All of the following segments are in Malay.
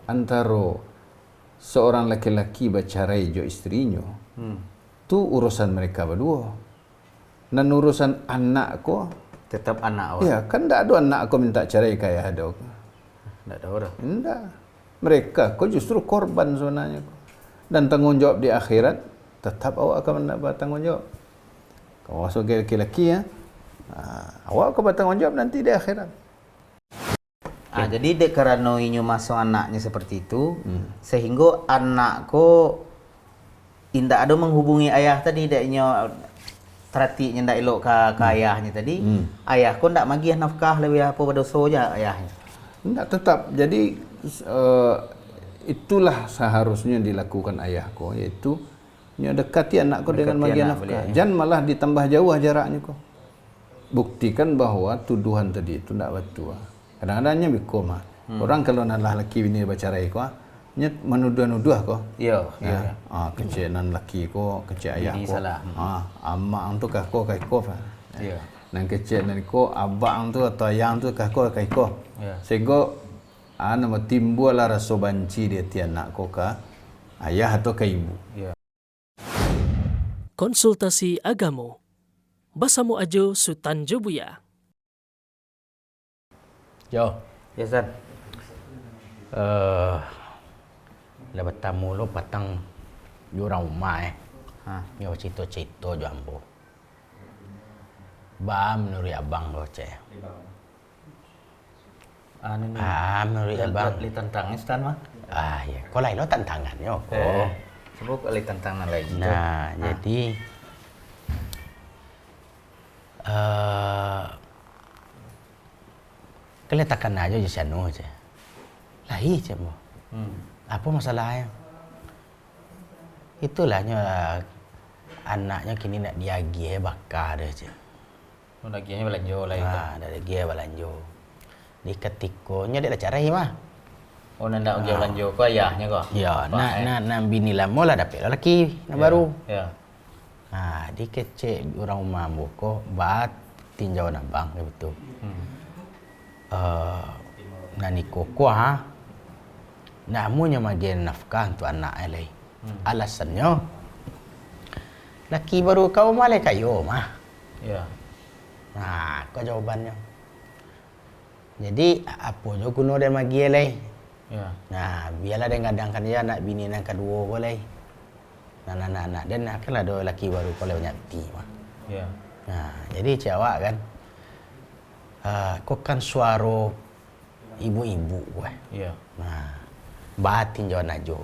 antara seorang laki-laki bercerai jo istrinya, tu urusan mereka berdua. Dan urusan anak ko, tetap anak awak. ya kan tak ada anak ko minta cerai kayak ada. Tak ada orang. Tidak. Mereka ko justru korban sebenarnya. Dan tanggung jawab di akhirat, tetap awak akan mendapat tanggung jawab. Kalau sebagai laki-laki ya, awak akan bertanggung jawab nanti di akhirat. Jadi kerana inyo masuk anaknya seperti itu, sehingga anak ko indak ada menghubungi ayah tadi, dak inyo teratinya ndak elok ke ayahnya tadi. Ayah ko ndak magih nafkah lebih apa berdosa je ayahnya. Ndak, tetap. Jadi itulah seharusnya dilakukan ayah ko, yaitu dekati anak ko dengan bagi nafkah. Jangan malah ditambah jauh jaraknya ko. Buktikan bahwa tuduhan tadi itu ndak betul. Kadang-kadangnya biko mah. Orang kalau nalah laki bini bercerai ko, nya menuduh-nuduh ko. Iya, iya. Kecil nan laki ko, kecil ayah ko. Salah. Amak tu kah ko kai ko. Iya. Nan kecil nan ko abang tu atau ayang tu kah ko kai ko. Iya. Sehingga nama timbullah rasa banci dia ti anak ko ka ayah atau ke ibu. Iya. Konsultasi Agamo Basamu Ajo Sutanjo Buya. Jo. Ya, San. Lepas tamu lo patang jurang rumah Nyo Ha. cito-cito jo ambo. Bam nuri abang lo ce. Anu ni. Nuri abang. Li tantang Stan mah. Ya. Kau lain lo tantangan yo. Sebab li tantangan lagi. Nah, jadi keletakan aja di sana aja. Lahi je mo. Apa masalahnya? Itulah anaknya kini nak diagi bakar dia je. Nak gianya belanjo lah itu. Dari dia belanjo. Di ketikonya dia dah carai mah. Nak giya belanjo ko ayahnya ko. Ya, nak bini lama lah dapat lelaki nak baru. Ya. Di kecek orang rumah ko bat tinjau nak bang betul. Nani koko namunya magian nafkah untuk anak elai. Alasannya laki baru kau malai kayo mah. Ya. Kau jawabannya. Jadi apa jo kuno dia magi elai. Ya. Biarlah dia ngadangkan dia anak bini yang kedua boleh. Anak-anak dan akanlah ada laki baru kalau banyak ti mah. Ya. Jadi cewek kan. Kau kan suara ibu-ibu gue. Ya. Batin jawan ajo.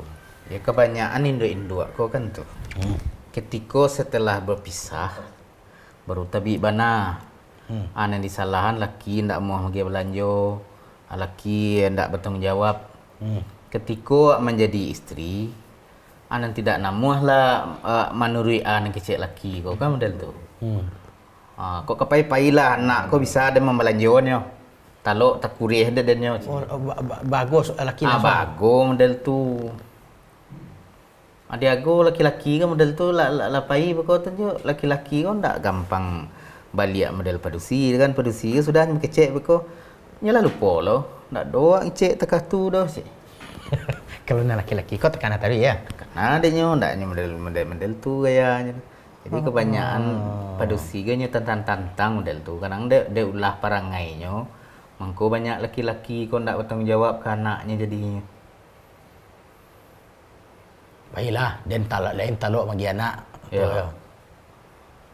Ya kebanyakan Indo-Indo ko kan tuh. Ketika setelah berpisah baru tabi bana. Yang disalahan laki ndak mau pergi belanjo, laki ndak bertanggung jawab. Ketika menjadi istri, anan tidak namuhlah manurui anak kecil laki ko kan model tu. Kok kepai-pai lah anak ko bisa ada membelanjonya. Talok tak kurih ada dannya. Bagus laki bagus model tu. Ada aku laki-laki kan model tu lapai berkau tu laki-laki kan tak gampang balik model padusi kan padusi sudah kecek berkau. Nyalah lupa loh. Nak doa cek tekah tu dah sih. Kalau nak laki-laki kau tekan tadi ya. Karena adanya ndaknya model tu gayanya. Jadi kebanyakan padusi ganya tantang-tantang model tu. Kadang dia ulah parangainya. Mangko banyak laki-laki kau ndak bertanggung jawab ke anaknya jadinya. Baiklah, dan lain talok bagi anak. Ya.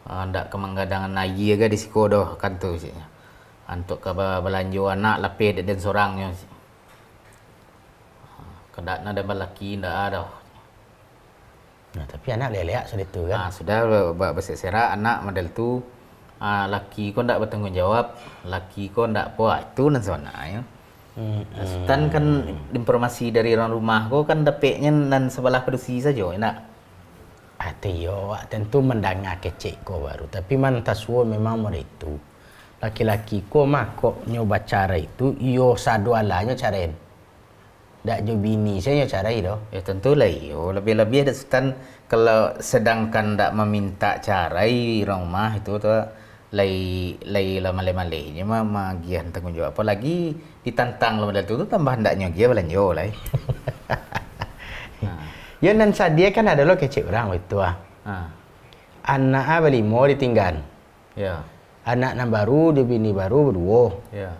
Ndak kemanggadangan lagi aga di siko doh kan tu sih. Untuk ke belanjo anak lapeh dan sorangnya sih. Kedak ada lelaki ndak ada. Tapi anak lelak sudah tu kan. Sudah bersesera anak model tu. Laki kau ndak bertanggung jawab, laki kau ndak puas itu nan sebenarnya. Sultan kan informasi dari orang rumah kau kan dapatnya nan sebelah padusi saja, nak. Yo, tentu mendengar kecek kau baru. Tapi man taswo memang itu. Laki-laki kau mah kok nyoba cara itu, yo sadualanya carain. Dak jo bini saya carai doh. Ya tentulah yo. Lebih-lebih ada Sultan kalau sedangkan ndak meminta carai orang rumah itu tu lai lah malai-malainya mah magian tanggung jawab. Apalagi ditantang lah modal tu tambah hendaknya dia belanjo lah. Ya nan sadia kan ada lo kecil orang itu anak berlima ditinggal. Ya. Anak nan baru di bini baru berdua. Ya.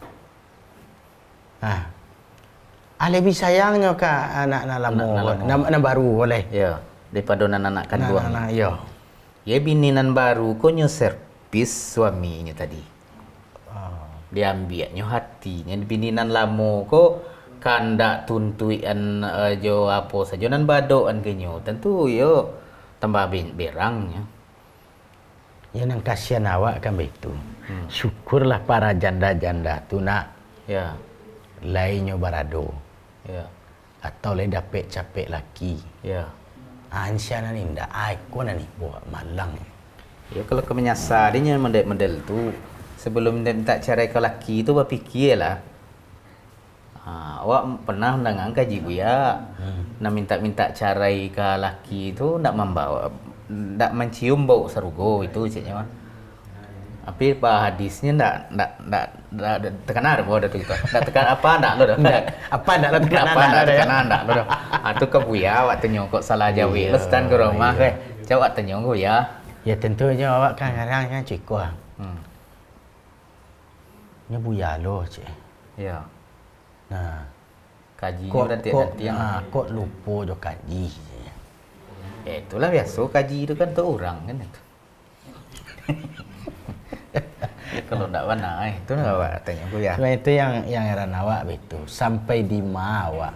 Lebih sayangnya ke anak nan lama, nan baru boleh. Ya. Daripada anak kandung. Ya. Ya bini nan baru ko nyo servis suaminya tadi. Dia ambilnya hatinya bini nan lama ko kandak tuntuian jo apa saja nan badoan kenyo. Tentu yo tambah berangnya. Ya nang kasihan awak kan begitu. Syukurlah para janda-janda tu nak. Ya. Lainnya barado. Ya. Atau lain dapat capek laki. Ya. Ansya nani ndak aku nani buat malang. Ya kalau kau menyasar dia model tu sebelum dia minta cerai ke laki tu berfikirlah. Awak pernah mendengar kaji buya nak minta cerai ke laki tu ndak membawa ndak mencium bau sarugo itu caknya mah. Tapi hadisnya ndak tekanan ada tu kita. Ndak tekan apa ndak lo dah. Apa ndak tekanan lo dah. Tu ke buya awak tanya kok salah jawi lo stan ke rumah ke. Jawab tanya ke buya. Ya tentunya awak kan kadang kan cikgu. Nya buya lo cik. Ya. Nah, kaji nanti yang kok lupa jo kaji. Itulah biasa kaji itu kan tu orang kan itu. Kalau ndak mana itu nak awak tanya aku ya. Cuma itu yang heran awak begitu. Sampai di mana awak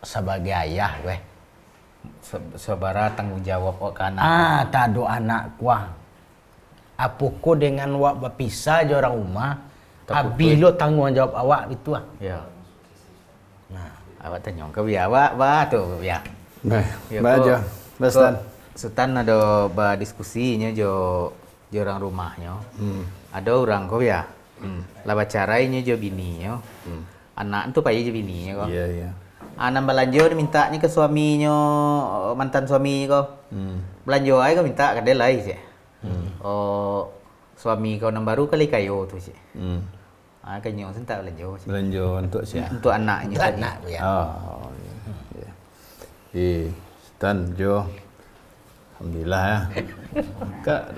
sebagai ayah weh. Sabara tanggung jawab awak ke anak. Tak ada anak kuah. Apa ko dengan awak berpisah je orang rumah. Habis lo tanggung jawab awak itu Ya. Nah, awak tanya ke biar awak tu biar. Baca. Bastan. Sultan ada berdiskusinya jo orang rumahnya. Ada orang kau ya. Lah bacarainya jo bininya. Anak tu payah jo bininya kau. Iya, iya. Anak belanja dia mintanya ke suaminya, mantan suami kau. Belanja ai kau minta ke dia lain sih. Suami kau yang baru kali kayo tu sih. Kanyo sentak belanja. Belanja untuk siapa? Untuk anaknya tadi. anak ya. Oh, ya. Stan Jo. Alhamdulillah ya.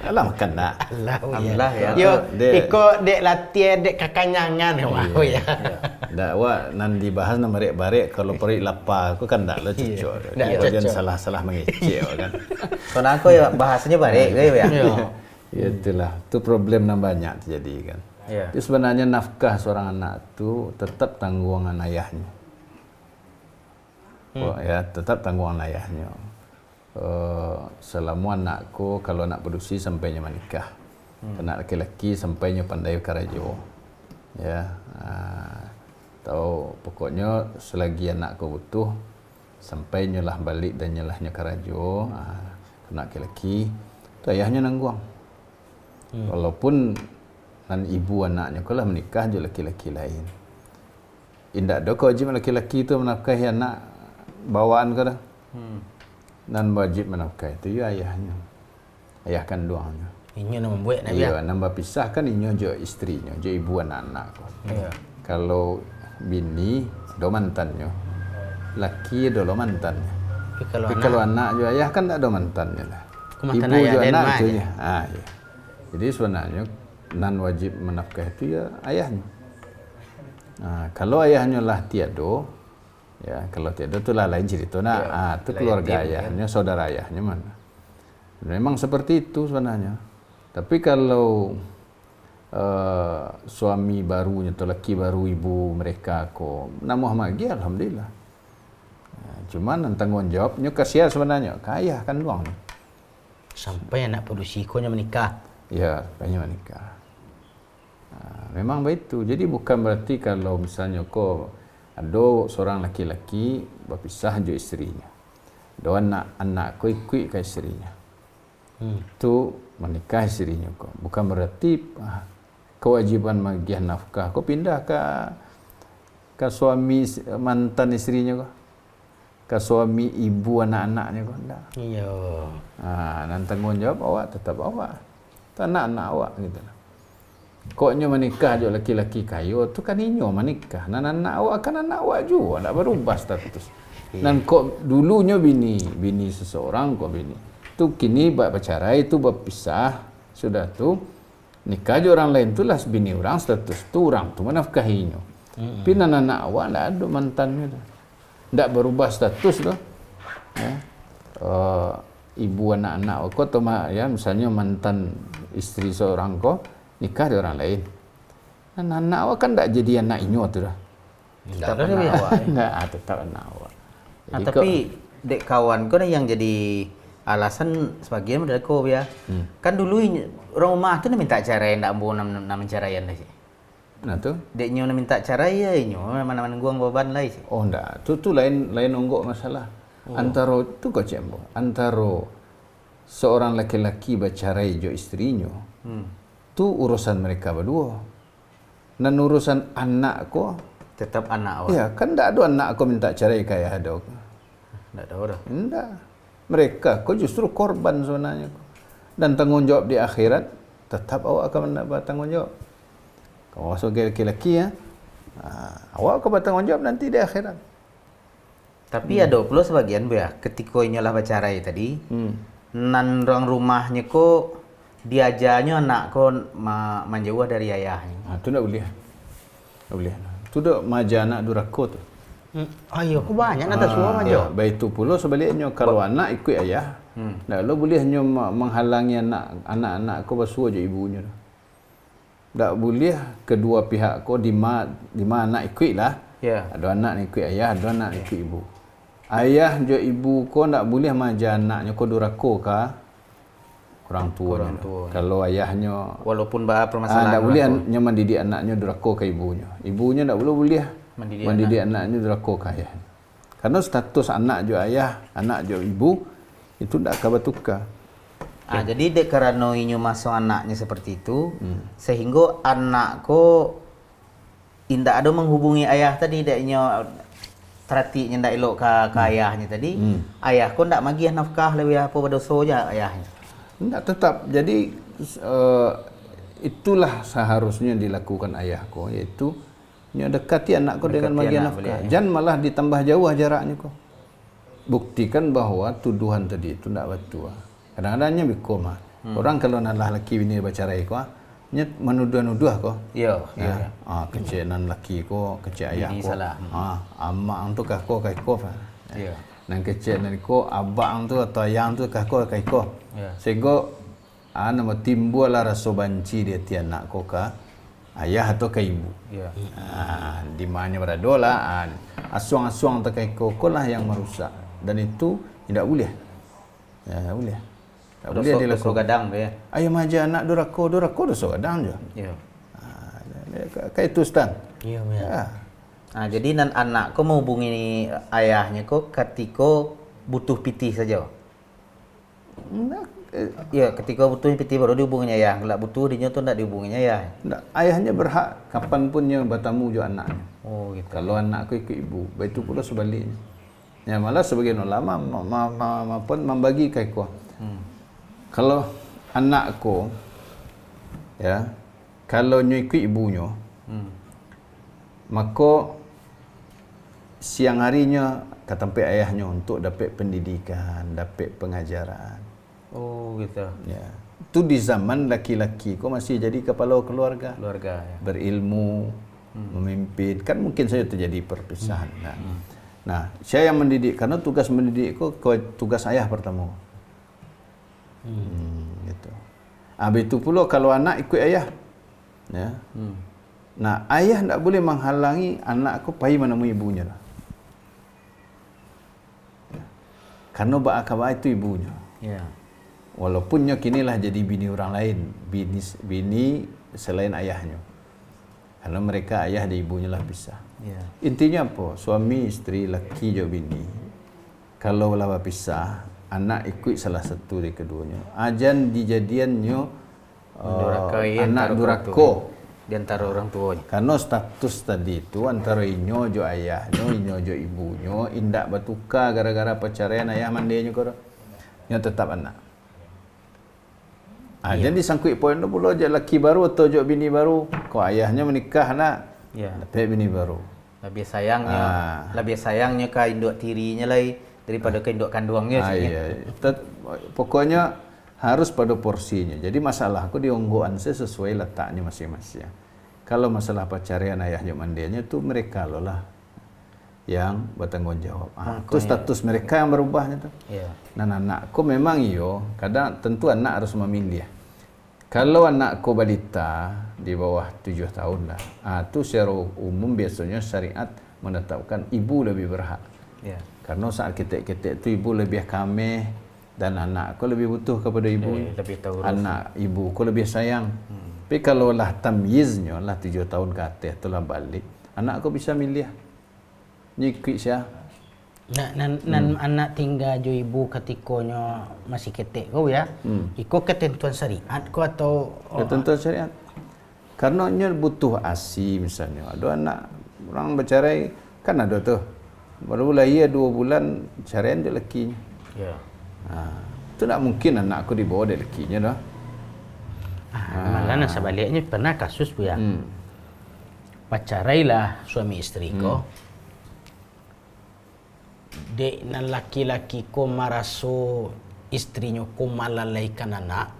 Alah makan nak. Alhamdulillah ya. Yo, ikut dek latihan dek kakanyangan ya. Dak awak nan dibahas nan barek-barek kalau perik lapar aku kan dak lah cocok. Jangan salah-salah mengecek kan. Soalnya aku ya bahasanya barek ya. Ya itulah. Itu problem yang banyak terjadi kan. Ya. Itu sebenarnya nafkah seorang anak itu tetap tanggungan ayahnya. Ya, tetap tanggungan ayahnya. Selama anakku kalau nak berusia sampainya menikah. Anak laki-laki sampainya pandai karajo. Ya. Tahu pokoknya selagi anakku butuh sampainya lah balik dan nyelahnya karajo. Anak laki-laki itu ayahnya nangguang. Walaupun dan ibu anaknya kalau menikah je laki-laki lain. Indak ada kewajiban laki-laki itu menafkahi anak bawaan ke dah. Dan wajib menafkahi itu ya ayahnya. Ayah kandungnya. Ini nak membuat nak ya. Nambah pisah kan ini je istrinya, je ibu anak-anak. Ya. Kalau bini do mantannya. Laki do mantannya. Tapi kalau anak je ayah kan tak ada mantannya lah. Ibu je anak je. Ya. Jadi sebenarnya nan wajib menafkah itu ya ayahnya. Kalau ayahnya lah tiada, ya kalau tiada tu lah lain cerita nak. Tu keluarga ayahnya, saudara ayahnya mana. Memang seperti itu sebenarnya. Tapi kalau suami barunya atau laki baru ibu mereka ko nama magi alhamdulillah. Cuman tanggung jawabnya kasihan sebenarnya, kaya kan doang. Sampai anak berusianya menikah. Ya, banyak menikah. Memang begitu. Jadi bukan berarti kalau misalnya kau ada seorang laki-laki berpisah dengan istrinya. Ada anak kau ikut ke istrinya. Itu menikah istrinya kau. Bukan berarti kewajiban bagi nafkah kau pindah ke suami mantan istrinya kau. Ke suami ibu anak-anaknya kau. Enggak. Iya. Dan tanggung jawab awak tetap awak. Tu anak-anak awak gitu lah. Koknya menikah jo laki-laki kayu tu kan inyo menikah. Dan anak awak kan anak awak juga, tak berubah status. Dan kok dulunya bini seseorang kok bini. Tu kini bercerai tu berpisah, sudah tu nikah jo orang lain tu lah bini orang status tu orang tu menafkahinya. Tapi anak awak tak ada mantannya tu. Tak berubah status tu. Ya. Ibu anak-anak kau tu ya misalnya mantan isteri seorang kau nikah dengan orang lain. Dan anak awak kan tak jadi anak inyo tu dah. Tak ada anak awak. Enggak, tetap anak awak. Jadi Tapi dek kawan kau ni yang jadi alasan sebagian dari kau ya. Kan dulu orang rumah tu nak minta cerai, nak mau nak menceraian dah sih. nah tu. Deknya nak minta cerai ya inyo mana-mana guang beban lah sih. Oh enggak, tu lain onggok masalah. Antara tu kau cembo. Antara seorang laki-laki bercerai jo istrinya. Tu urusan mereka berdua. Dan urusan anak ko Tetap anak awak. ya kan tak ada anak ko minta cerai kayak ada. Tak tahu dah. Enggak. Mereka ko justru korban sebenarnya. Dan tanggung jawab di akhirat tetap awak akan mendapat tanggung jawab. Kalau sebagai laki-laki ya, awak akan bertanggung jawab nanti di akhirat. Tapi ada pula sebagian ya, ketika inyolah bercerai tadi, nan orang rumahnya ko diajarnya anak ko menjauh dari ayahnya. Tu tak boleh. Tak boleh. Tu dak maja anak duraka tu. Ayo, aku banyak nak semua Ya, aja. baik tu pula sebaliknya kalau anak ikut ayah, tak lo boleh hanya menghalangi anak-anak ko basuh je ibunya. Tak boleh kedua pihak ko di mana anak ikutlah. Ya. Ada anak ikut ayah, ada anak ikut ibu. Ayah jo ibu ko tak boleh maja anaknya ko duraka ka orang tua. Kalau ayahnya Walaupun bah permasalahan. tak boleh hanya mendidik anaknya duraka ke ibunya. Ibunya tak boleh mendidik anaknya duraka ke ayah. Karena status anak jo ayah, anak jo ibu itu tak akan bertukar. Jadi dek karena inyo masuk anaknya seperti itu, sehingga anak ko indak ada menghubungi ayah tadi dek inyo teratinya ndak elok ke ayahnya tadi. Ayah ko ndak magih nafkah lebih apa berdosa je ayahnya. Tidak tetap. Jadi itulah seharusnya dilakukan ayahku, yaitu dekati anakku dengan bagi nafkah. Jangan malah ditambah jauh jaraknya kau. Buktikan bahwa tuduhan tadi itu tidak betul. Kadang-kadangnya bikoma. Orang kalau nalah laki bini bercerai kau, menuduh-nuduh kau. Ya. Kecil nan laki kau, kecil ayah Bini kau. salah. Amak tu kah kau kai kau. Ya. Nan kecil nan ko abang tu atau ayang tu kah kau kai kau. Ya. Sehingga nama timbullah rasa banci dia ti anak ko ka ayah atau ke ibu. Ya. Di mana berada lah asuang-asuang tak kai ko lah yang merusak dan itu tidak boleh. Ya, tak boleh. Tak boleh dilakukan. Gadang tu ya. Ayah maja anak duraka dosa gadang je. Ya. Kayak itu Ustaz. Iya, Ya. Jadi nan anak ko menghubungi ayahnya ko ketika butuh piti saja. Ya, ketika butuh piti baru dihubungi ayah. Kalau butuh dia tu tak dihubungi ayah. Ayahnya berhak kapanpun dia bertamu jo anaknya. Oh gitu. Kalau anak aku ikut ibu, begitu pula sebaliknya. Ya malah sebagian ulama pun membagi kaiku. Kalau anakku ya, kalau nyo ikut ibunya, maka siang harinya ke tempat ayahnya untuk dapat pendidikan, dapat pengajaran. Oh gitu. Ya. Itu di zaman laki-laki kau masih jadi kepala keluarga. Keluarga ya. Berilmu, memimpin, kan mungkin saja terjadi perpisahan. Nah, saya yang mendidik karena tugas mendidik kau tugas ayah pertama. Gitu. Itu pula kalau anak ikut ayah. Ya. Nah, ayah tak boleh menghalangi anak aku pergi menemui ibunya lah. Ya. Karena bakal itu ibunya. Ya. Walaupun kinilah jadi bini orang lain, bini selain ayahnya. Karena mereka ayah dan ibunya lah pisah. Ya. Intinya apa? Suami, isteri, laki jo bini. Kalau lah pisah, anak ikut salah satu dari keduanya. Ajan dijadiannya anak durako Di antara orang tuanya. Karena status tadi itu antara inyo jo ayahnya, inyo jo ibunya, indak bertukar gara-gara perceraian ayah mandainya kau. Inyo tetap anak. Jadi sangkut poin tu pula je laki baru atau je bini baru. Kau ayahnya menikah nak. Ya. Dapat bini baru. Lebih sayangnya ke induk tirinya lagi daripada ke induk kandungnya. Pokoknya harus pada porsinya. Jadi masalah aku dionggoan sesuai letaknya masing-masing. Kalau masalah pacarian ayahnya mandianya tu mereka lah yang bertanggung jawab. Itu status mereka yang berubahnya tu. Ya. Dan anakku memang kadang tentu anak harus memilih. Kalau anakku balita di bawah 7 tahun lah, itu secara umum biasanya syariat menetapkan ibu lebih berhak. Ya. Karena saat ketik-ketik tu ibu lebih kameh dan anakku lebih butuh kepada ibu. Lebih tahu anak ibuku lebih sayang. Tapi kalau lah tamyiznya lah 7 tahun ke atas tu lah balik, anakku bisa milih. Nyikik sia. Nan anak tinggal jo ibu ketikonya masih ketek kau ya. Ikut ketentuan syariat kau atau ketentuan syariat. Karena nya butuh ASI misalnya. Ada anak orang bercerai kan ada tuh. Baru lahir 2 bulan ceraian dia lakinya. Ya. Itu tak mungkin anakku dibawa dari lakinya dah. Malah sebaliknya pernah kasus bu ya. Pacarailah suami istri ko. Dek nan laki-laki ko maraso istrinya ko malalaikan anak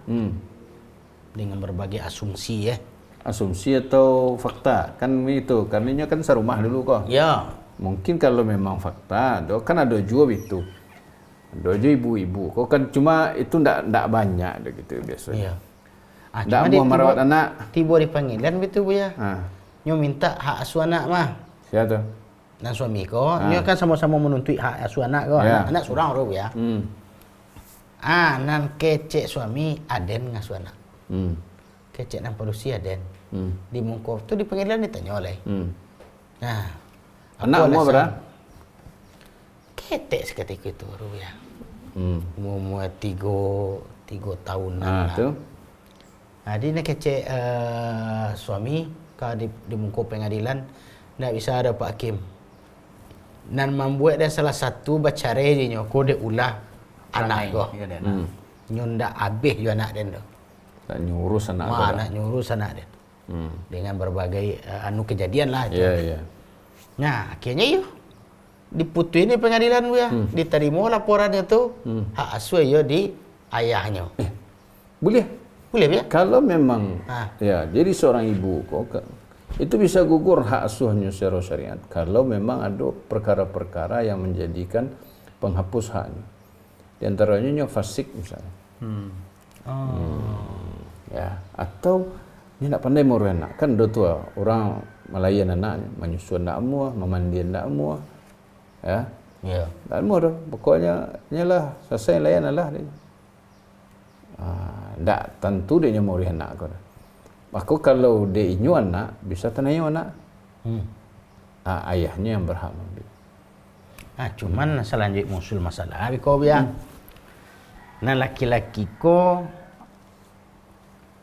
dengan berbagai asumsi ya. Asumsi atau fakta kan itu karenanya kan serumah dulu kok. Ya. Mungkin kalau memang fakta, kan ada juga itu. Ada juga ibu-ibu. Kok kan cuma itu ndak banyak gitu biasanya. Iya. Ndak mau merawat anak. Tiba di panggilan betul bu ya. Nyo minta hak asuh anak mah. Siapa tu? Dan suami ko, nyo kan sama-sama menuntut hak asuh anak ko. Anak seorang orang ya. Nan kecek suami aden ngasuh anak. Kecek nan parusi aden. Di mungkov tu di panggilan ditanya oleh. Nah, anak umur berapa? Ketek seketika itu baru ya. Umur 3 tahunan lah. Tu. Dia nak kecek suami kalau di muka pengadilan nak bisa ada Pak Hakim. Dan membuat dia salah satu bercerai je ko dia ulah anak ko. Nyo ndak habis jo anak dia tu. Tak nyurus anak dia. Nak nyurus anak dia. Dengan berbagai kejadian lah itu. Ya. Nah, akhirnya diputuin di pengadilan bu ya. Diterima laporannya tu hak asuh di ayahnya. Boleh ya? Kalau memang jadi seorang ibu kok itu bisa gugur hak asuhnya secara syariat kalau memang ada perkara-perkara yang menjadikan penghapus haknya. Di antaranya fasik misalnya. Ya, atau dia nak pandai mengurus anak. Kan ada tua orang melayan anaknya, menyusu anak semua, memandi anak semua. Ya. Ya. Tak semua dah. Pokoknya nyalah selesai layan lah dia. Tak tentu dia mengurus anak kau dah. Aku kalau dia inyu anak, bisa tenayu anak. Ayahnya yang berhak mengambil. Cuman selanjutnya muncul masalah. Kau biar, nah laki-laki ko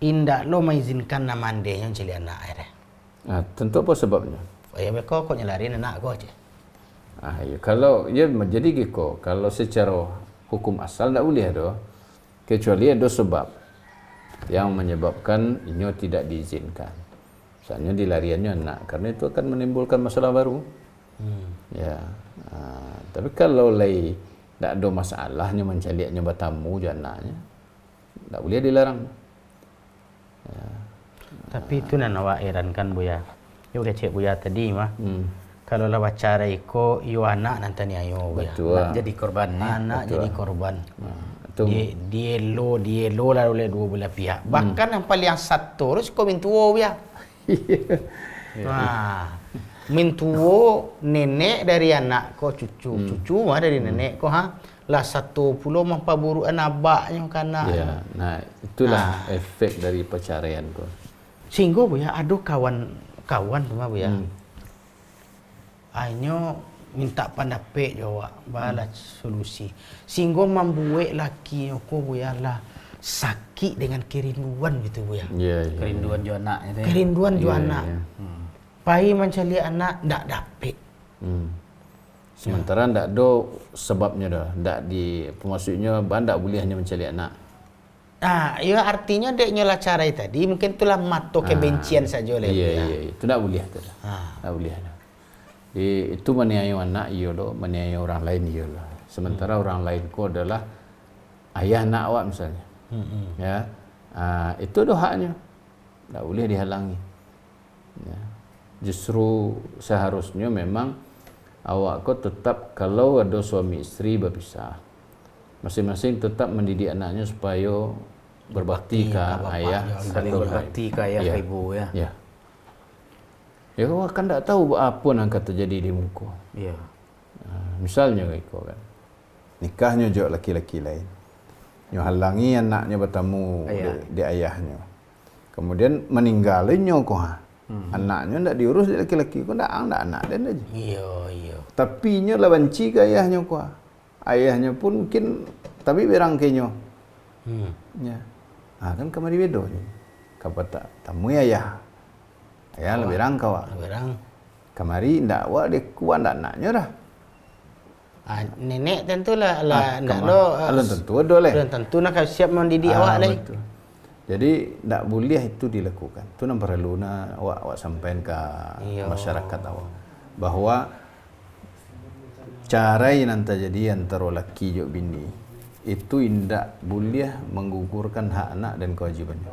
indak lo mengizinkan nama ande yang cili anak air. Tentu apa sebabnya? Ya kau nyelarin anak kau aja. Ya, kalau ya menjadi gitu, kalau secara hukum asal tidak boleh ada, kecuali ada sebab yang menyebabkan ini tidak diizinkan. Misalnya dilariannya anak, karena itu akan menimbulkan masalah baru. Ya, tapi kalau lagi tidak ada masalahnya mencaliaknya bertamu je anaknya, tidak boleh dilarang. Ya. Tapi itu nak awak herankan bu ya. Yo kecek bu ya tadi mah. Kalau lah bacara iko, iyo anak nanti ni ayo bu ya. Betul. Jadi korban. Anak Betul. jadi korban. Dia Dia lo lah oleh dua belah pihak. Bahkan yang paling satu terus kau mintuo ya. Mintuo nenek dari anak kau cucu mah dari nenek kau lah 10 mah paburu anabaknya kana. Ya, nah itulah efek dari perceraian kau. Sehingga bu ya ada kawan tu mah bu ya. Ayo minta pendapat jawab bala solusi. Sehingga membuat laki aku bu ya lah sakit dengan kerinduan gitu bu ya. Kerinduan jo anak itu. Kerinduan jo anak. Pai mencari anak ndak dapet. Sementara ndak ada sebabnya dah. Ndak di maksudnya ndak boleh hanya mencari anak. Ya artinya dek nyola cara tadi mungkin itulah mato kebencian saja oleh Iya, itu tak boleh tu. Tak boleh. Itu menganiaya anak iya loh, menganiaya orang lain iya lah. Sementara orang lain ko adalah ayah anak awak misalnya. Ya. Itu dah haknya. Tak boleh dihalangi. Ya. Justru seharusnya memang awak ko tetap kalau ada suami isteri berpisah, masing-masing tetap mendidik anaknya supaya berbakti ke ayah, saling berbakti ke ayah ke ibu ya. Ya. Ya kau kan tak tahu apa yang akan terjadi di muka. Iya. Misalnya kau kan nikahnya jauh laki-laki lain, nyo halangi anaknya bertemu di ayahnya, kemudian meninggalinnya kau. Anaknya ndak diurus di laki-laki, kau ndak anak dan aja. Iya. Tapi nyo lah benci ke ayahnya kau. Ayahnya pun mungkin tapi berangkenyo. Ya. Kan kamari bedo. Kapa tak tamu ayah. Ayah lebih rangkau. Berang. Kamari ndak wa de kuat ndak naknya dah. Nenek tentulah ndak lo. Alun tentu ada leh. Tentu nak siap mendidik awak leh. Jadi tak boleh itu dilakukan. Itu yang perlu awak sampaikan ke masyarakat awak bahwa cara yang nanti jadi antara laki jok bini itu tidak boleh menggugurkan hak anak dan kewajibannya.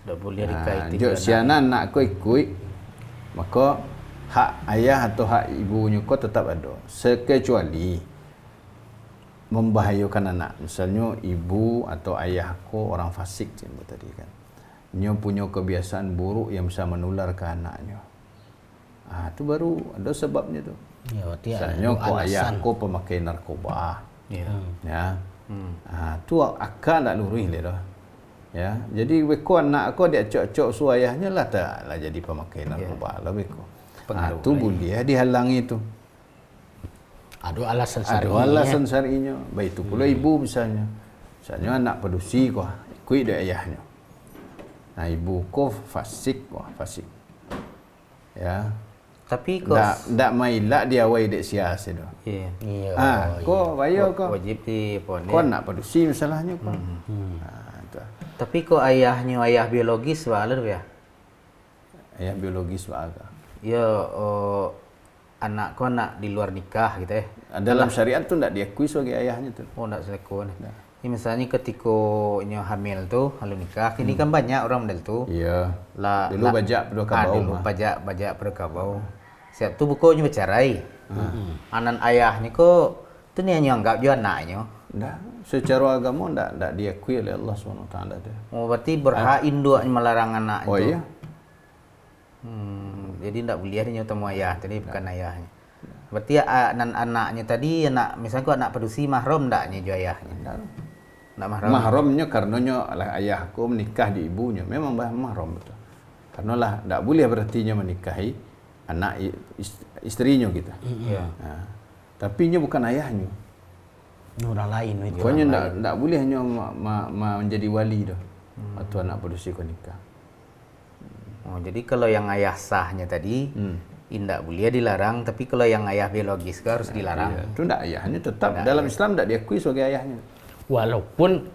Tak boleh dikaitkan. Jok si anak ko ikut, maka hak ayah atau hak ibunya ko tetap ada. Sekecuali membahayakan anak. Misalnya ibu atau ayah ko orang fasik macam tadi kan. Nyo punya kebiasaan buruk yang bisa menular ke anaknya. Itu baru ada sebabnya tu. Misalnya ko ayah ko pemakai narkoba. Ya. Tu akan tak lurus le dah. Ya. Jadi weko anak ko dia cok-cok su ayahnya lah tak lah jadi pemakai narkoba lah weko. Tu boleh dihalangi tu. Ada alasan syar'inya. Baik itu pula ibu misalnya. Misalnya anak pedusi ko ikut dia ayahnya. Ibu ko fasik. Ya. Tapi kau ndak mailak dia awai dek sias itu. Iya. Ko bayo ko. Wajib di pon. Ko nak pedusi masalahnya ko. Tapi kau ayahnya ayah biologis walar ya? Ayah biologis waga. Ya anak kau nak di luar nikah gitu ya. Dalam syariat tu ndak diakui sebagai ayahnya tu. Oh ndak selekon. Ini misalnya ketika nyo hamil tu lalu nikah, ini kan banyak orang model tu. Iya. Dulu bajak pada kabau. Dulu bajak pada kabau. Siap tu bukunya bercerai. Anan ayahnya ko tu ni yang anggap juga anaknya. Ndak, secara agama ndak diakui oleh Allah SWT dia. Oh berarti berhak induk melarang anak itu. Oh iya. Jadi ndak boleh dia temu ayah, tadi bukan ayahnya. Berarti anaknya tadi misalnya ko anak pedusi mahram ndaknya jo ayahnya. Ndak mahram. Mahramnya karenanya ayahku menikah di ibunya. Memang mahram betul. Karenalah ndak boleh berartinya menikahi anak istrinya kita. Iya. Tapi nya bukan ayahnya. Orang lain itu. Pokoknya ndak boleh hanya menjadi wali dah. Atau anak pedusi kau nikah. Oh, jadi kalau yang ayah sahnya tadi tidak boleh dilarang, tapi kalau yang ayah biologis harus dilarang. Itu ndak ayahnya tetap dalam Islam ndak diakui sebagai ayahnya. Walaupun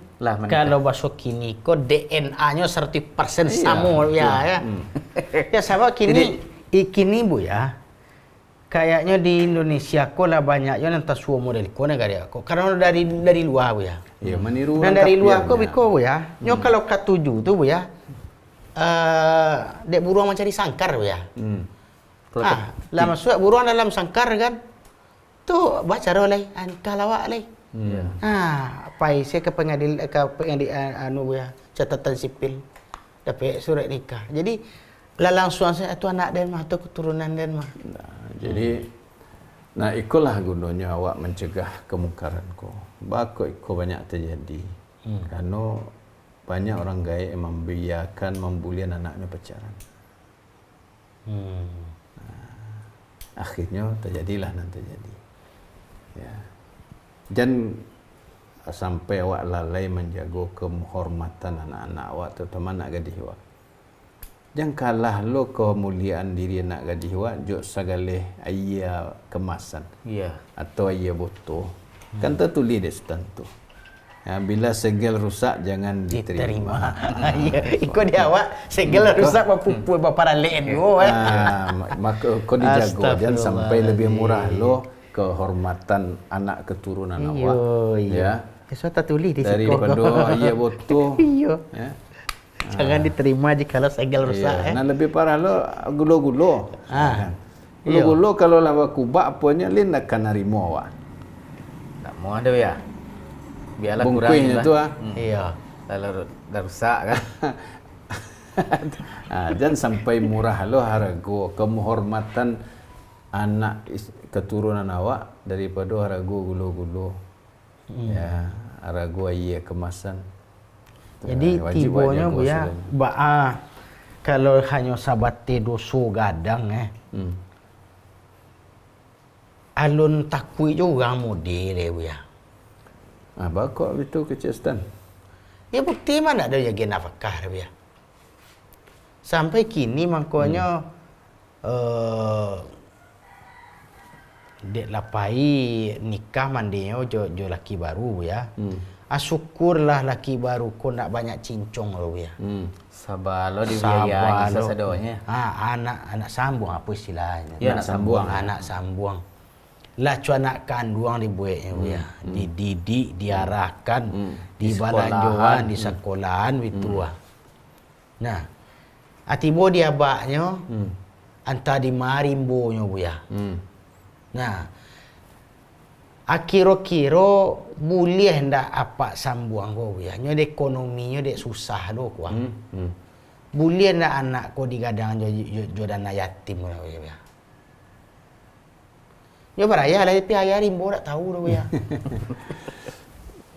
kalau bahasa kini kok DNA-nya 100% sama ya. Ya sama kini Bu ya. Kayaknya di Indonesia kok lah banyaknya nanti suo model kok negara kok. Karena dari luar Bu ya. Iya, meniru dan dari luar kok Bu ya. Nyo kalau ketujuh tuh Bu ya. Dek buruan mencari sangkar Bu ya. Lah masuk buruan dalam sangkar kan. Tuh baca oleh kalawak leh. Pai saya ke pengadilan Bu ya, catatan sipil. Dapat surat nikah. Jadi langsung saya itu anak dan mah atau keturunan dan mah. Jadi ikulah gunanya awak mencegah kemungkaran ko. Bako iko banyak terjadi. Karena banyak orang gaya yang membiarkan membulian anaknya pacaran. Akhirnya terjadilah nanti jadi. Ya. Dan sampai awak lalai menjaga kehormatan anak-anak awak, terutama anak gadis awak. Jangan kalah lo kemuliaan diri anak gadis awak jok sagale ayah kemasan. Iya. Atau ayah botol. Kan tertulis di setantu. Ya, bila segel rusak jangan diterima. Iya, ikut dia awak segel rusak berpupul berparalen go. Maka kau dijaga jangan sampai lebih murah Astagfirullahaladzim. lo kehormatan anak keturunan awak. Ya. Esok tak tulis di Daripada iya botoh. Iya. Ya. Jangan diterima jika segel rusak. Nah lebih parah lo gulo-gulo. Gulo-gulo kalau lawa kubak apanya lin akan narimo awak. Tak mau ada ya. Biarlah kurang Bungkuinya tu Iya. Kalau dah rusak kan. Jangan sampai murah lo harga kehormatan anak keturunan awak daripada harga gulo-gulo. Ya, harga iya kemasan. Jadi tibonya bu ya, kalau hanya sabate doso gadang alun takui juga model bu ya. Bakok itu kecil stan. Ya bukti mana ada yang nafkah bu ya. Sampai kini makanya dek lapai nikah mandinya jo laki baru bu ya. Syukurlah laki baru ko nak banyak cincong lo ya. Sabar lo dibiayai sesadonya. Anak sambung apa istilahnya? Ya, anak sambung. Anak sambung. Lah cu anak kandung dibuatnya ya. Dididik, diarahkan, di balanjoan, di sekolahan itu Nah, atibo dia baknya anta di marimbo-nya bu ya. Nah, kira-kira boleh ndak apa sambuang ko ya. Nyo ekonominya dek susah do ko. Boleh ndak anak ko digadang jo dana yatim ko ya. Nyo baraya lah tapi ayah rimbo dak tahu do ya.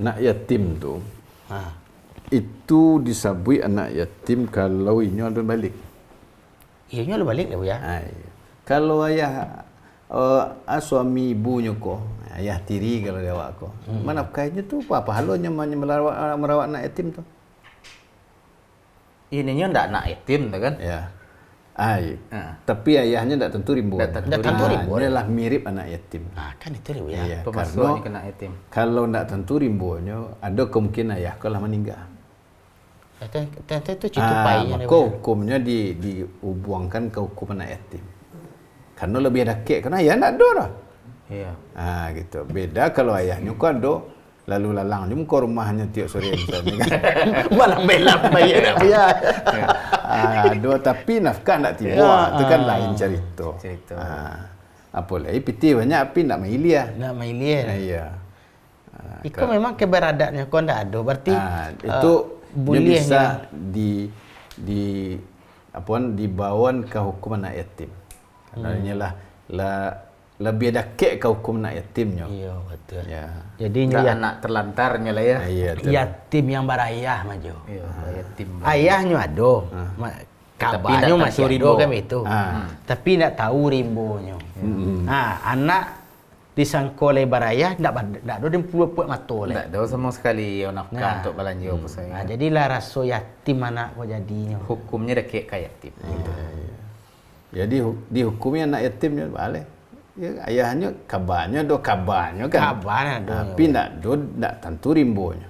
Nak yatim tu. Itu disabui anak yatim kalau inyo ada balik. Iya nyo balik dah bu ya. Kalau ayah suami ibunya ko, ayah tiri kalau dia awak ko. Mana kayaknya tu apa halunya merawat anak yatim tu. Ininya ndak anak yatim tu kan? Ya. Tapi ayahnya tak tentu rimbo. Tak tentu rimbo. Dia lah mirip anak yatim. Kan itu dia bu ya. Pemasukannya kena yatim. Kalau tak tentu rimbonya, ada kemungkinan ayah kau lah meninggal. Tentu itu cucu payahnya. Maka hukumnya dibuangkan ke hukum anak yatim. Karena lebih ada kek, karena ayah tak ada dah. Iya. Gitu. Beda kalau ayahnya kau ada, lalu lalang je muka rumahnya tiap sore misalnya kan. Malam belam bayar dah bu ya. Ada tapi nafkah tak tiba. Itu kan lain cerita. Apa lagi piti banyak api nak mailia. Nak mailia. Iya. Itu memang keberadaannya kau ndak ada. Berarti itu dia bisa dibawa ke hukum anak yatim. Karena lebih ada kek ke hukum anak yatimnya. Iya betul. Ya. Jadi anak terlantarnya lah ya. Iya, yatim yang berayah maju. Iya, yatim. Ayahnya ada. Kabarnya masih ada kan itu. Tapi tidak tahu rimbonya. Anak disangka oleh barayah tidak ada dia pulut mata oleh. Tak ada sama sekali nafkah untuk belanja apa saya. Jadilah rasa yatim anak kau jadinya. Hukumnya dah kek yatim. Jadi dihukumi anak yatimnya boleh. Ya, ayahnya kabarnya kan. Kabarnya ada. Tapi tak tentu rimbonya.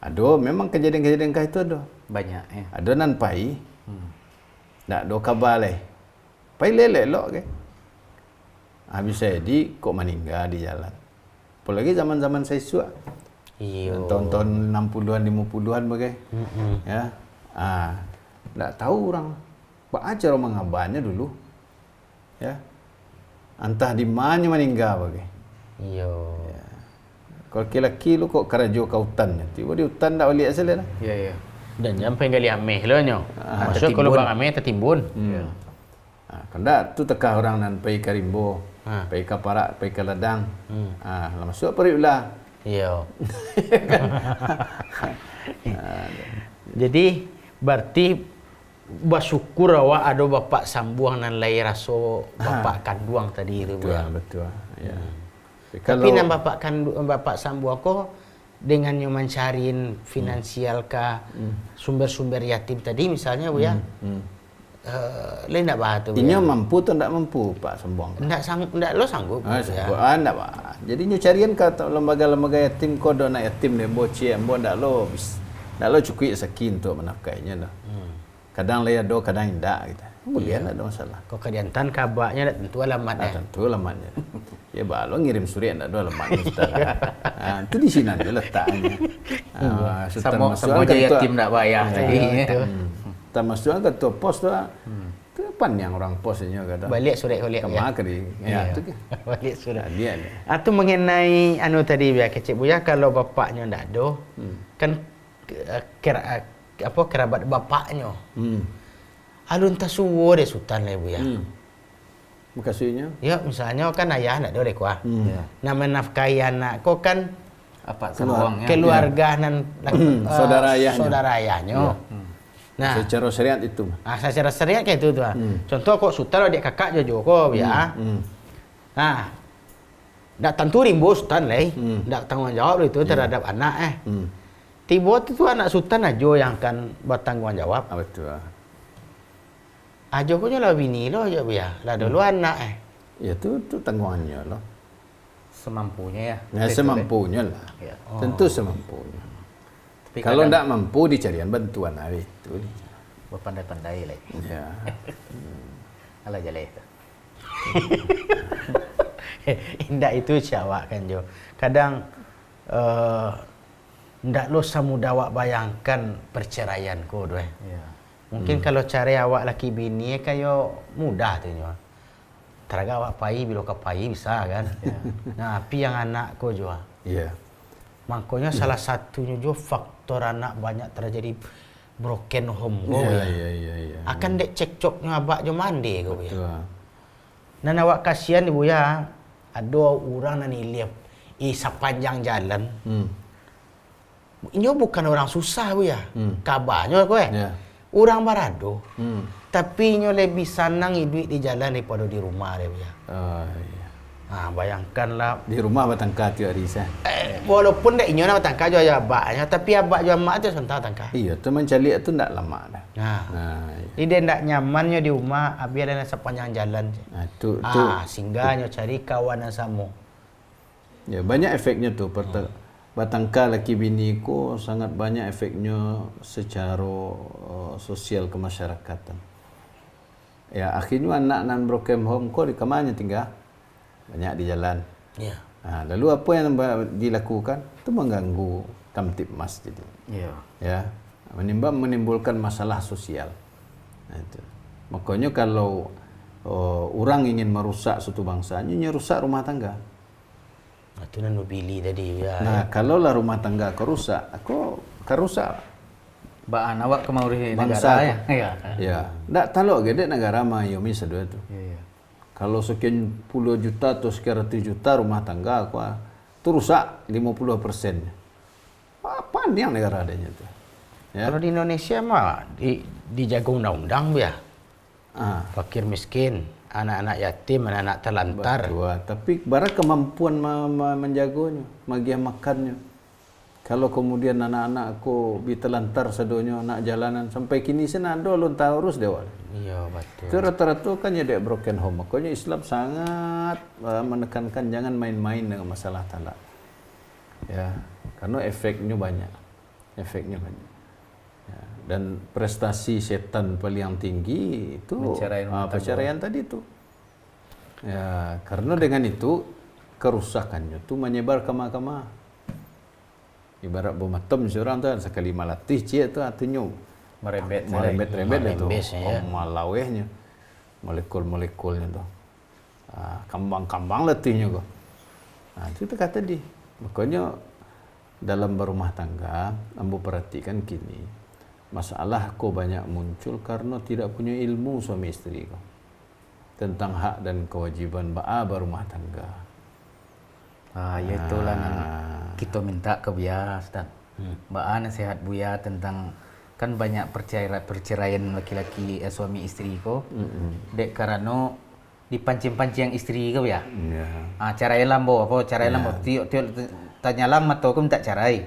Ada memang kejadian-kejadian kah itu ada. Banyak ya. Ada nan pai. Tak ada kabar leh. Pai lelek lok ke. Habis saya kok meninggal di jalan. Apalagi zaman-zaman saya suak. Iya. Tahun-tahun 60-an 50-an bagai. Ya. Tak tahu orang. Pak ajar orang ngabarnya dulu. Ya. Entah di mana meninggal bagai. Iya. Ya. Kalau laki-laki lu kok kerajo ke hutannya. Tiba di hutan tak balik asal dah. Iya, iya. Dan sampai gali ameh lo nyo. Maksud kalau bang ameh tertimbun. Kanda tu tekah orang nan pai karimbo. Pai ka parak, pai ka ladang. Masuk perip lah. Iya. Jadi berarti bersyukur awak ada bapak sambuang nan lai raso bapak kanduang tadi itu ya. Betul. Ya. Tapi nan bapak sambuang ko dengan yang mencariin finansial ka sumber-sumber yatim tadi misalnya bu ya. Lain tak bah tu. Ini mampu atau tak mampu Pak Sambuang? Ndak lo sanggup. Enggak, Jadi nyu carian ka lembaga-lembaga yatim ko do nak yatim ne boce ambo ndak lo cukup sakin untuk menafkainya dah. Kadang laya do kadang indak gitu. Kemudian ada masalah. Kok kadiantan kabaknya tentu alamatnya. Tentu alamatnya. Ya balo ngirim surat ndak do alamatnya Ustaz. Itu di sini aja letaknya. Sama aja yatim ndak bayar tadi. Termasuk ketua pos tu. Tu yang orang posnya kata. Balik surat kolek. Kemana dia? Ya, tu ke. Balik surat. Dia. Atau mengenai tadi biar kecik buya kalau bapaknya ndak ada, kan kerabat bapaknya. Alun tasuwo de sultan le buya. Maksudnya? Ya, misalnya kan ayah ndak ada rekwa. Nama nafkahi anak kok kan Apa keluarga nan saudara ayahnya. Nah, secara syariat itu. Secara syariat kayak itu tuh. Contoh kok sultan adik kakak jojo kok ya. Nah, ndak tentu rimbo sultan le, ndak tanggung jawab itu terhadap anak Tiba itu anak sultan aja yang akan bertanggung jawab. Betul. Aja kok lah bini lo aja ya. Lah dulu anak Ya tu tanggungannya lah. Semampunya ya. Ya semampunya lah. Ya. Tentu semampunya. Tapi kalau ndak mampu dicarian bantuan itu. Berpandai-pandai lah. Ya. Alah jale itu. Indah itu siawak kan Jo. Kadang ndak lo samudah awak bayangkan perceraian ko doh. Ya. Mungkin kalau cari awak laki bini kayo mudah tu nyo. Teraga awak pai bilo ka pai bisa kan. Ya. Nah, tapi yang anak ko jo. Iya. Makanya salah satunya jo faktor anak banyak terjadi broken home ko Iya. Akan dek cekcoknya abak jo mandi ko ya. Betul. Nan awak kasihan ibu ya. Ada orang nan lihat sepanjang jalan. Ini bukan orang susah bu ya. Kabarnya ko Ya. Orang barado. Tapi nyo lebih senang hidup di jalan daripada di rumah dia bu ya. Iya. Bayangkanlah. Di rumah batangka tu Arisa. Walaupun dak inyo nak tangka jo abaknya, tapi abak jo mak tu sentang tangka. Iya, tu mencalik tu ndak lama dah. Iya. Dia ndak nyamannya di rumah, abi ada sepanjang jalan. Tu Singgahnya cari kawan yang sama. Ya, banyak efeknya tu. Batangka laki bini ko sangat banyak efeknya secara sosial kemasyarakatan. Ya, akhirnya anak nan broken home ko di kamanya tinggal. Banyak di jalan. Ya. Lalu apa yang dilakukan? Itu mengganggu kamtipmas jadi. Iya. Ya, menimbulkan masalah sosial. Itu. Makanya kalau orang ingin merusak suatu bangsa, rusak rumah tangga. Itu nan bili tadi ya. Nah, kalau lah rumah tangga kerusak, aku kerusak. Baan awak ke mau Bangsa negara ya. Iya. Ya, ndak talok gede negara mah yomi sedua tu. Iya. Kalau sekian puluh juta atau sekian ratus juta rumah tangga aku tu rusak 50%. Apa yang negara adanya tu? Ya. Kalau di Indonesia mah dijaga undang-undang bu ya. Fakir miskin, anak-anak yatim, anak-anak terlantar. Betul. Tapi barat kemampuan menjaganya, magia makannya. Kalau kemudian anak-anak aku ditelantar sedonya nak jalanan sampai kini senado lon taurus dewa. Iya betul. Itu rata-rata kan ya dek broken home. Makanya Islam sangat menekankan jangan main-main dengan masalah talak. Ya, karena efeknya banyak. Efeknya banyak. Ya, dan prestasi setan paling tinggi itu perceraian tadi itu. Ya, karena dengan itu kerusakannya itu menyebar ke mahkamah. Ibarat bumatem seorang tu sekali malatih cik tu artinya merembet itu malawehnya molekul-molekulnya tu kambang-kambang letihnya kok. Itu kata dia. Makanya dalam berumah tangga ambo perhatikan kini masalah kok banyak muncul karena tidak punya ilmu suami istri kok tentang hak dan kewajiban berumah tangga. Ya itulah kita minta ke Buya Ustaz. Baan nasihat Buya tentang kan banyak perceraian laki-laki suami istri ko. Dek karena dipancing-pancing istri ko ya. Carai lambo apa carai lambo tiok tanya lam atau kum tak carai.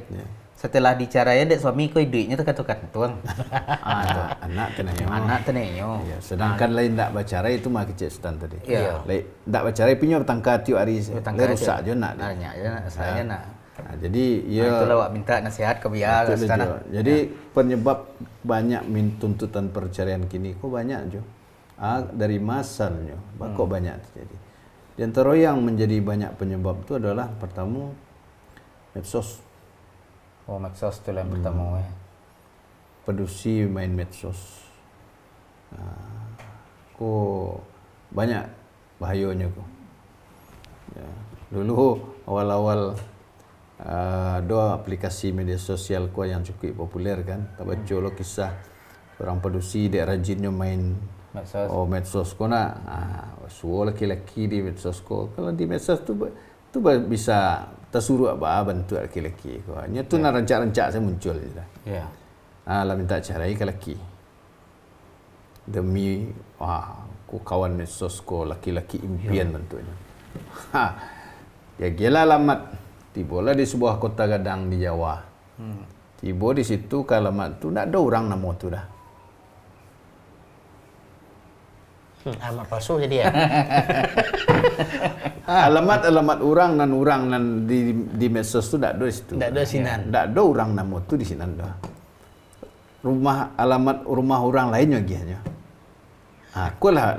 Setelah dicaranya dek suami ko duitnya tu katukan tuang. Anak tenenyo. Anak tenenyo. Ya, sedangkan lain tak bacara itu mah kecil stan tadi. Iya. Lain tak bacara pinyo tangka tiup hari. Lain rusak je nak. Nanya je nak saya nak. Jadi ya Itulah awak minta nasihat ke biar betul sana. je. Jadi penyebab banyak tuntutan perceraian kini kok banyak jo. Dari masalnya, kok banyak terjadi. Di antara yang menjadi banyak penyebab itu adalah pertama medsos. Oh, medsos tu yang pertama Pedusi main medsos. Kok banyak bahayanya kok. Ya. Dulu awal-awal dua aplikasi media sosial kau yang cukup populer kan. Tak baca lo kisah orang pedusi dia rajinnya main medsos. Oh medsos kau nak. Suruh laki-laki di medsos kau. Kalau di medsos tu bisa tersuruh bantu laki-laki kau. Nya tu nak rancak-rancak saya muncul je dah. Ya. Lah minta carai ke laki. Demi ku kawan medsos kau laki-laki impian bentuknya. Ya gila alamat. Tibalah di sebuah kota Gadang di Jawa. Tiba di situ ke alamat tu tak ada orang nama tu dah. Alamat palsu jadi ya. Alamat orang nan di medsos tu tak ada di situ. Tak ada sinan. Tak ada orang nama tu di sinan dah. Alamat rumah orang lainnya gianya. Aku lah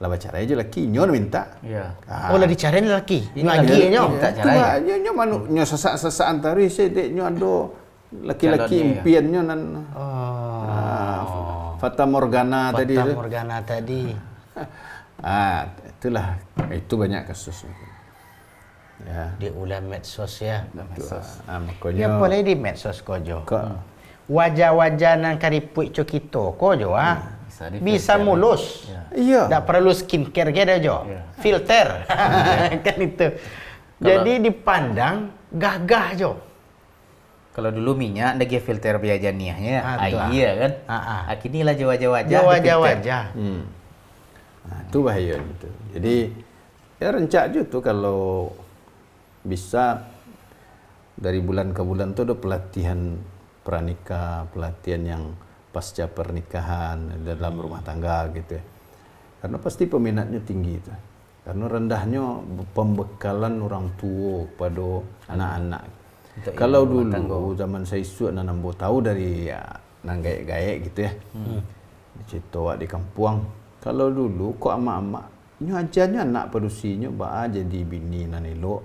baca aja laki nyon minta. Ya. Oh lah dicariin lelaki. Ini Lagi lagi nyo. minta carai. Nyo manu nyo sesak antari sedek nyo ado laki-laki Calonnya, impiannya nan. Fata Morgana tadi. Fata Morgana tadi. Itulah itu banyak kasus. Ya. Di ulah medsos ya. Medsos. Makanya Ya boleh di medsos kojo. kok Wajah-wajah nang kariput cok kita kojo bisa di-filter. mulus. Ya. iya. Tak perlu skincare dia jo. Ya. Filter. Kan itu. Jadi dipandang gagah jo. Kalau dulu minyak ada filter biaya janiahnya, Tu iya kan? Kini lah wajah-wajah. Wajah-wajah. Itu bahaya gitu. Jadi ya rencak je tu kalau bisa dari bulan ke bulan tu ada pelatihan pranikah, pelatihan yang pasca pernikahan dalam rumah tangga gitu ya. Karena pasti peminatnya tinggi itu. Karena rendahnya pembekalan orang tua kepada anak-anak. Kalau dulu zaman saya isu anak nambo tahu dari nang gaek-gaek gitu ya. Cerita wak di kampung. Kalau dulu kok amak-amak nyo ajarnya anak pedusinya ba jadi bini nan elok,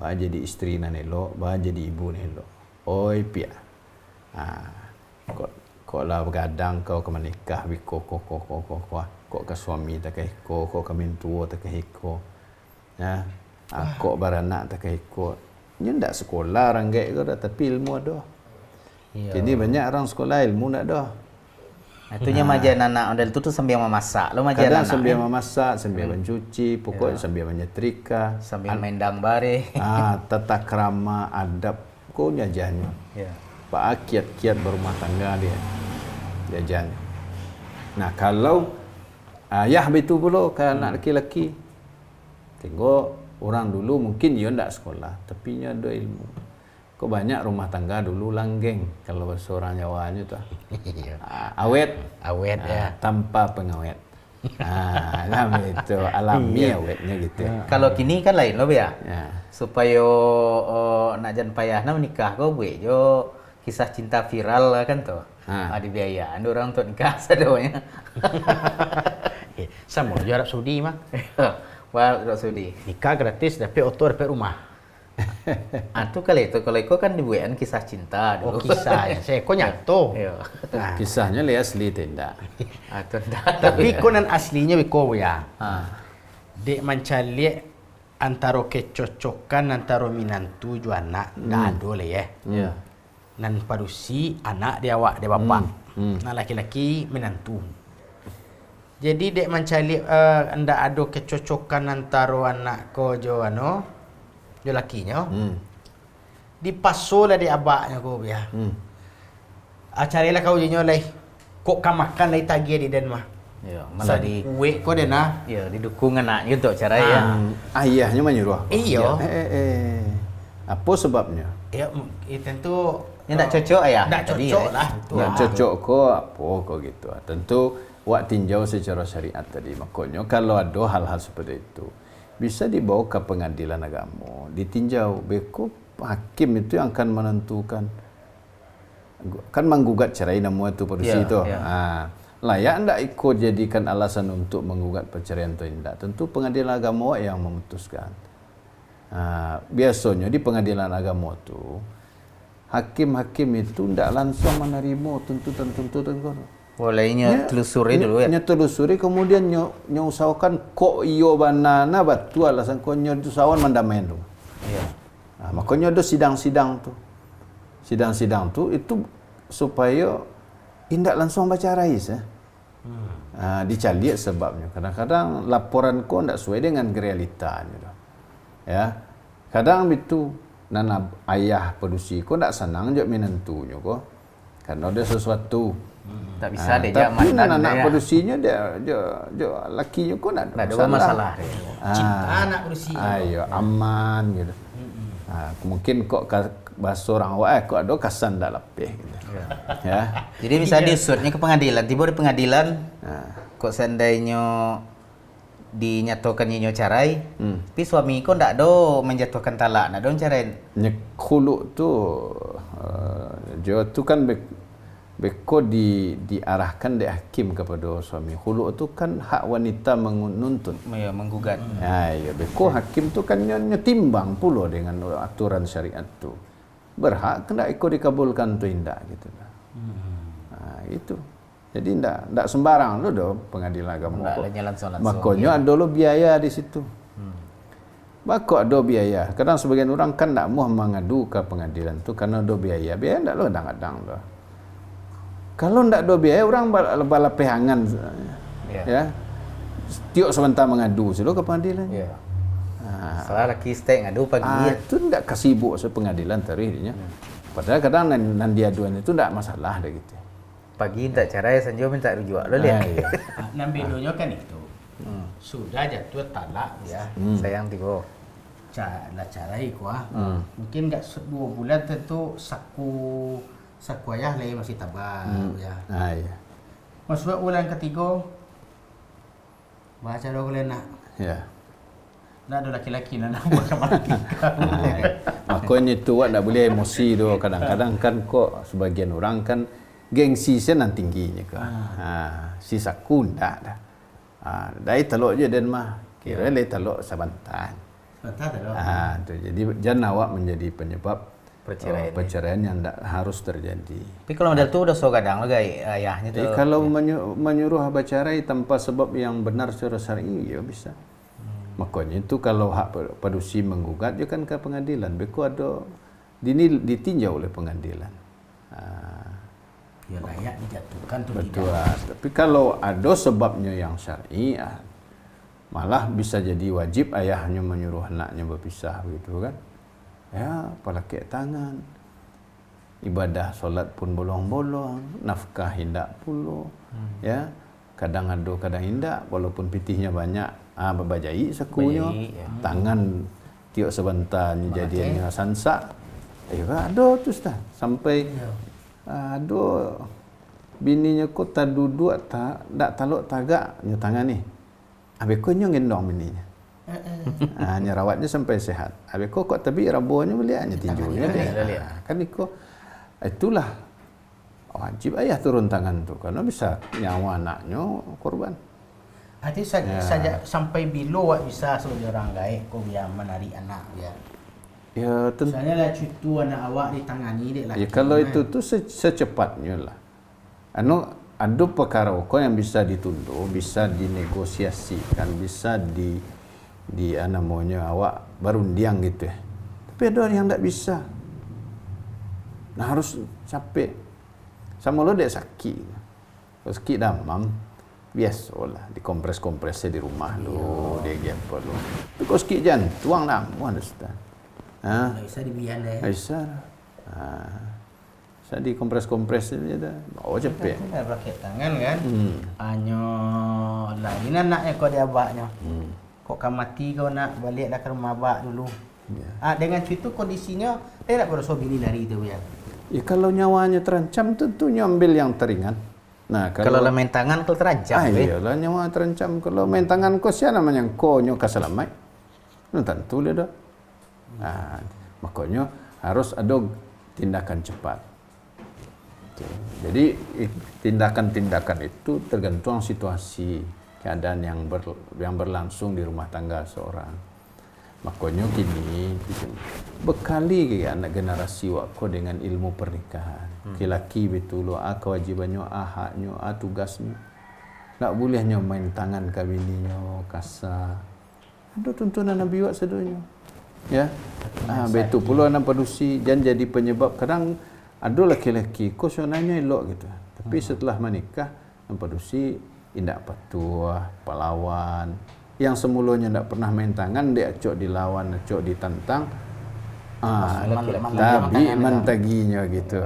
ba jadi isteri nan elok, ba jadi ibu nan elok. Oi pia. Kok lah begadang kau ke menikah biko kok ke suami tak kau ke mentua tak kau. Ya. Kok baranak tak kau. Dia tak sekolah orang gaek kau dah tapi ilmu ada. Iya. Jadi banyak orang sekolah ilmu tak ada. Itunya majan anak ondel tu sambil memasak. Lo majan Kadang anak. sambil memasak, sambil mencuci, pokoknya sambil menyetrika. Sambil main dambare. Tata krama, adab, kau nyajannya. Ya. Pak kiat-kiat berumah tangga dia. Jajan. Nah, kalau ayah betul pula ke anak laki-laki. Tengok orang dulu mungkin dia tak sekolah, tapi dia ada ilmu. Kok banyak rumah tangga dulu langgeng kalau bahasa orang Jawanya tu. Awet, ya. Tanpa pengawet. Itu alami awetnya gitu. Kalau kini kan lain lo ya. Ya. Supaya nak jan payahna menikah kau buat jo kisah cinta viral lah kan tuh. Ada biaya, ada orang untuk nikah sadonya. Sama je Arab Saudi mah. Wah, Arab Saudi. Nikah gratis, dapat auto, dapat rumah. Tu kalau itu kan dibuatkan kisah cinta dulu. Oh kisah ya, saya kok nyato. Iya. Kisahnya li asli tidak. Tu dah. Tapi konan aslinya biko ya. Dek mencari antara kecocokan antara minantu ju anak dah ada lah ya. Ya. Nan parusi anak dia awak dia bapak. Nan laki-laki menantu. Jadi dek mencari anda ada kecocokan antara anak ko jo ano jo lakinya. Dipaso lah di abaknya ko ya. Carilah kau jinyo lai. Kok kamakan lai tagih di den mah. Ya, malah di kue ko den ah. ya didukung anaknya untuk cara ya. Ayahnya menyuruh. Iyo. Apa sebabnya? Ya, tentu Ini tak cocok ayah. tak cocok lah. Nak cocok ko apa ko gitu. Tentu wak tinjau secara syariat tadi. Makanya kalau ada hal-hal seperti itu bisa dibawa ke pengadilan agama, ditinjau. Beko hakim itu yang akan menentukan. Kan menggugat cerai nama itu polisi itu. Layak ndak ikut jadikan alasan untuk menggugat perceraian atau tidak. Tentu pengadilan agama yang memutuskan. Biasanya di pengadilan agama itu hakim-hakim itu ndak langsung menerima tuntutan-tuntutan kau. Bolehnya telusuri dulu ya. Nya telusuri kemudian nya usahakan kok iyo banana batu alasan kau nya usahawan mandamain tu. Iya. Makanya ada sidang-sidang tu. Sidang-sidang tu itu supaya indak langsung baca rais dicari sebabnya. Kadang-kadang laporan kau ndak sesuai dengan realitanya. Ya. Kadang itu nana ayah produksi kau ndak senang je menentunya kau. Karena ada sesuatu. Tak bisa dia tapi anak produksinya dia lakinya kau ndak ada masalah. Cinta anak produksi. Ayo aman gitu. Mungkin kok bahasa orang awak kok ada kasan ndak lepih gitu. Ya. Jadi bisa diusutnya ke pengadilan, tiba di pengadilan. Kok seandainya dinyatakan nyo cerai, tapi suami kau ndak ada menjatuhkan talak, ndak ada cerai. Nya khulu tu jo tu kan beko diarahkan dari hakim kepada suami. Khulu tu kan hak wanita menuntut, Ya, menggugat. Ya, beko hakim tu kan nyetimbang pula dengan aturan syariat tu. Berhak kena ikut dikabulkan tu indak gitu lah. Itu. Jadi ndak sembarang tu dah pengadilan agama. Makanya ada lo biaya di situ. Maka ada biaya. Kadang sebagian orang kan tak mau mengadu ke pengadilan tu karena ada biaya. Biaya ndak lo kadang-kadang tu. Kalau ndak ada biaya orang balapehangan. Ya. Tiok sebentar mengadu silo ke pengadilan. Ya. Salah laki stay ngadu pagi. Itu ndak kasibuk se pengadilan tarihnya. Padahal kadang nan diaduan itu ndak masalah dah gitu. Pagi tak cerai, sanjo minta rujuk lo dia. Nah, bedanya kan itu. Sudah jatuh talak ya. Sayang tiba. Cerai kuah. Mungkin enggak 2 bulan tentu saku ayah lagi masih tabah ya. Iya. Masuk bulan ketiga baca doa nak. Ya. Nak ada laki-laki nak buat kamar tiga. Makanya itu tak boleh emosi tu. Kadang-kadang kan kok sebagian orang kan gengsi sen tingginya ke. Si saku ndak dah. Dai telok je dan mah. Kira le telok sabantan. Sebentar telok. Tu jadi jangan awak menjadi penyebab perceraian yang tak harus terjadi. Tapi kalau model tu udah so kadang lo ayahnya tu. Kalau menyuruh bercerai tanpa sebab yang benar secara syar'i ya bisa. Makanya itu kalau hak padusi menggugat dia kan ke pengadilan. Beko ada ditinjau oleh pengadilan. Ya layak dijatuhkan tu. Betul. Tapi kalau ada sebabnya yang syar'i, malah bisa jadi wajib ayahnya menyuruh anaknya berpisah begitu kan. Ya, palakek tangan. Ibadah solat pun bolong-bolong, nafkah hindak pula. Ya. Kadang ada, kadang hindak walaupun pitihnya banyak. Berbajai sakunya. Tangan tiok sebentar jadiannya sansak. Ada tu Ustaz. Sampai ada bininya ko tak duduk tak taluk tagak nya tangan ni. Abeko nya gendong bininya. Nya rawatnya sampai sehat. Abeko kok tapi rabuannya belianya tinjunya dia. Kan itulah wajib ayah turun tangan tu karena bisa nyawa anaknya korban. Hati saja sampai bila awak bisa seorang gaib kau biar menarik anak biar. Ya tentu. Misalnya lah cucu anak awak ditangani dek lah. Ya kalau itu tu secepatnya lah. Ada perkara kau yang bisa ditunda, bisa dinegosiasikan, bisa di namanya awak berundiang gitu ya. Tapi ada yang tak bisa. Nah harus capek. Sama lo dek sakit. Kalau sakit demam, biasalah dikompres-kompresnya di rumah lo, dia apa lo. Tapi kalau sakit jantung namun Ustaz. Tak bisa dibian deh. Bisa. Saya dikompres-kompres je dah. Oh cepet. Dah pakai tangan kan. Hanya lain anaknya kau dia abaknya. Kok kau mati kau nak balik dah ke rumah abak dulu. Dengan itu kondisinya tidak berasa bini lari itu ya. Ya kalau nyawanya terancam tentunya ambil yang teringan. Nah, Kalau main tangan kau terancam. iyalah nyawa terancam. Kalau main tangan kau siapa namanya kau nyo kasalamai. Nah, tentu dia dah. Nah, makanya harus ada tindakan cepat. Jadi tindakan-tindakan itu tergantung situasi keadaan yang berlangsung di rumah tangga seorang. Makanya kini bekali anak generasi waktu dengan ilmu pernikahan. Laki betul kewajibannya, haknya, tugasnya. Tak bolehnya main tangan kabininya kasar. Ada tuntunan Nabi wak sedunia. Ya. Betul pula anak padusi dan jadi penyebab kadang ada laki-laki kau sebenarnya elok gitu. Tapi setelah menikah padusi indak patuah, pahlawan. Yang semulanya tidak pernah main tangan, dia acok dilawan, acok ditantang. Tapi mentaginya gitu.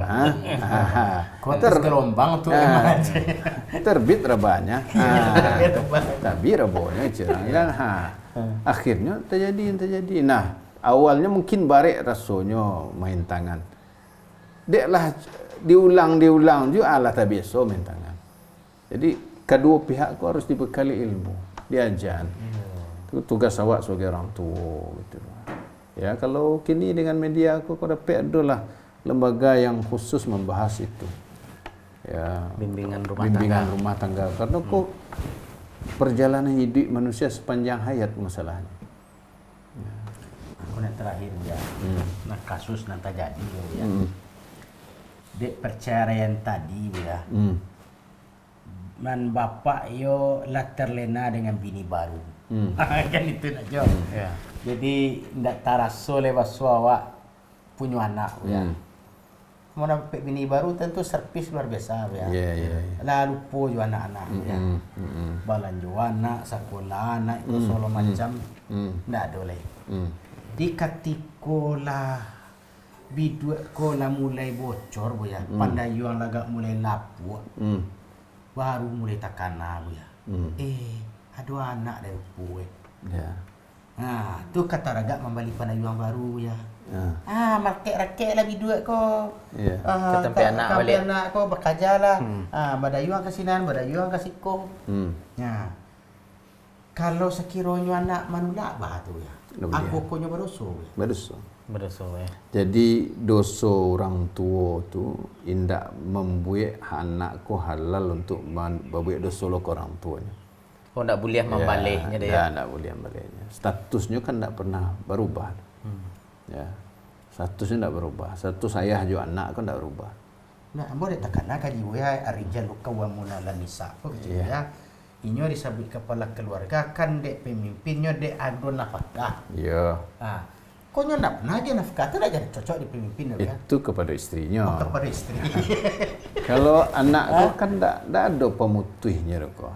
Kau gelombang tuh Terbit rebahnya. Tapi rebohnya cerangan. Akhirnya terjadi. Nah, awalnya mungkin barek rasanya main tangan. Deklah diulang juga Allah tak biasa main tangan. Jadi kedua pihak ku harus dibekali ilmu, diajar. Itu tugas awak sebagai orang tua gitu. Ya, kalau kini dengan media aku dapat adalah lembaga yang khusus membahas itu. Ya, bimbingan rumah tangga. Karena kok perjalanan hidup manusia sepanjang hayat masalahnya. Aku nak terakhir ya. Nah kasus nanti jadi ya. Dek perceraian tadi ya. Man bapak yo lah terlena dengan bini baru. Kan itu nak jawab. Jadi ndak taraso lewat awak punya anak ya. Mau dapat bini baru tentu servis luar biasa ya. Lalu po jo anak-anak ya. Balanjo anak, sekolah anak itu solo macam ndak boleh. Di katikolah bidua kola mulai bocor bu ya. Pandayuan lagak mulai lapuk. Baru mulai takana bu ya. Aduh anak dari pue. Nah, tu kata ragak membalik pandayuan baru ya. Market-raket lah bidua ko. Ketempe anak balik. Anak ko bekerja lah. Badayuan kasinan, badayuan kasiko. Nah, kalau sekiranya anak manula bah tu ya. Aku konyo berdoso. Berdosa ya. Jadi dosa orang tua tu indak membuat anak ko halal untuk membuat dosa lo ke orang tuanya. Oh, tak boleh membaliknya dia. Ya, tak boleh membaliknya. Statusnya kan tak pernah berubah. Ya. Statusnya tak berubah. Status ayah juga anak kan tak berubah. Nah, boleh takana kaji ya arijal qawwamuna 'alan nisa. Ya. Inyo disebut kepala keluarga kan dek pemimpinnya dek ado nafkah. Ya. Konyo nak pernah aja nafkah tu dah jadi cocok di pemimpin ya. Itu kepada istrinya. Kepada istri. Kalau anak tu kan tak ada pemutihnya kok.